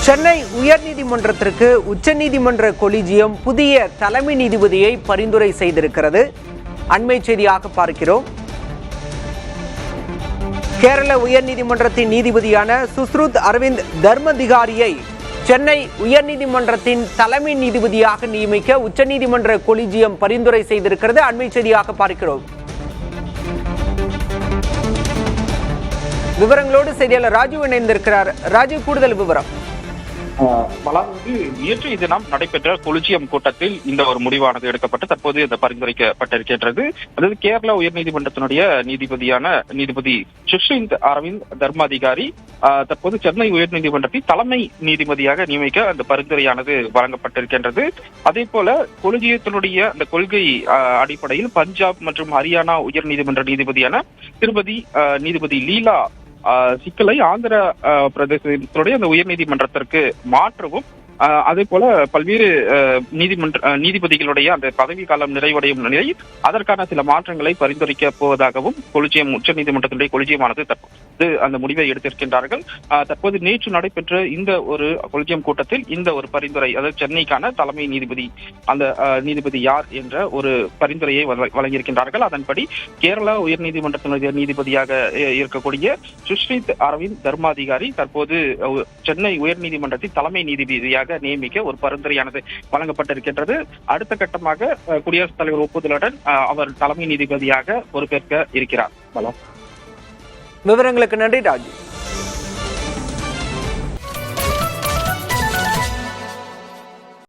சென்னை உயர்நீதிமன்றத்திற்கு உச்சநீதிமன்ற கொலிஜியம் புதிய தலைமை நீதிபதியை பரிந்துரை செய்திருக்கிறது. அண்மை செய்தியாக பார்க்கிறோம். கேரள உயர்நீதிமன்றத்தின் நீதிபதியான சுஸ்ருத் அரவிந்த் தர்மதிகாரியை சென்னை உயர்நீதிமன்றத்தின் தலைமை நீதிபதியாக நியமிக்க உச்சநீதிமன்ற கொலிஜியம் பரிந்துரை செய்திருக்கிறது. அண்மை செய்தியாக பார்க்கிறோம். விவரங்களோடு செய்தியாளர் ராஜு இணைந்திருக்கிறார். ராஜு, கூடுதல் விவரம். நேற்றைய தினம் நடைபெற்ற கொலிஜியம் கூட்டத்தில் இந்த ஒரு முடிவானது எடுக்கப்பட்டு தற்போது இந்த பரிந்துரைக்கப்பட்டிருக்கின்றது. அதாவது கேரள உயர்நீதிமன்றத்தினுடைய நீதிபதியான நீதிபதி சுஷ்ரிந்த் அரவிந்த் தர்மாதிகாரி தற்போது சென்னை உயர்நீதிமன்றத்தில் தலைமை நீதிபதியாக நியமிக்க அந்த பரிந்துரையானது வழங்கப்பட்டிருக்கின்றது. அதே போல கொலிஜியத்தினுடைய அந்த கொள்கை அடிப்படையில் பஞ்சாப் மற்றும் ஹரியானா உயர்நீதிமன்ற நீதிபதியான திருமதி நீதிபதி லீலா சிக்கலை ஆந்திர பிரதேசத்தினுடைய அந்த உயர்நீதிமன்றத்திற்கு மாற்றவும், அதே போல பல்வேறு நீதிபதிகளுடைய அந்த பதவி காலம் நிறைவடையும் நிலையில் அதற்கான சில மாற்றங்களை பரிந்துரைக்க போவதாகவும் கொலிஜியம் உச்சநீதிமன்றத்தினுடைய கொலிஜியமானது தற்போது அந்த முடிவை எடுத்திருக்கின்றார்கள். தற்போது நேற்று நடைபெற்ற இந்த ஒரு கொலிஜியம் கூட்டத்தில் இந்த ஒரு பரிந்துரை, அதாவது சென்னைக்கான தலைமை நீதிபதி அந்த நீதிபதி யார் என்ற ஒரு பரிந்துரையை வழங்கியிருக்கின்றார்கள். அதன்படி கேரளா உயர்நீதிமன்றத்தினுடைய நீதிபதியாக இருக்கக்கூடிய சுஷ்ரித் அரவிந்த் தர்மாதிகாரி தற்போது சென்னை உயர்நீதிமன்றத்தின் தலைமை நீதிபதியாக நியமிக்க ஒரு பரிந்துரையானது வழங்கப்பட்டிருக்கின்றது. அடுத்த கட்டமாக குடியரசுத் தலைவர் ஒப்புதலுடன் அவர் தலைமை நீதிபதியாக பொறுப்பேற்க இருக்கிறார். விவரங்களுக்கு நன்றி ராஜு.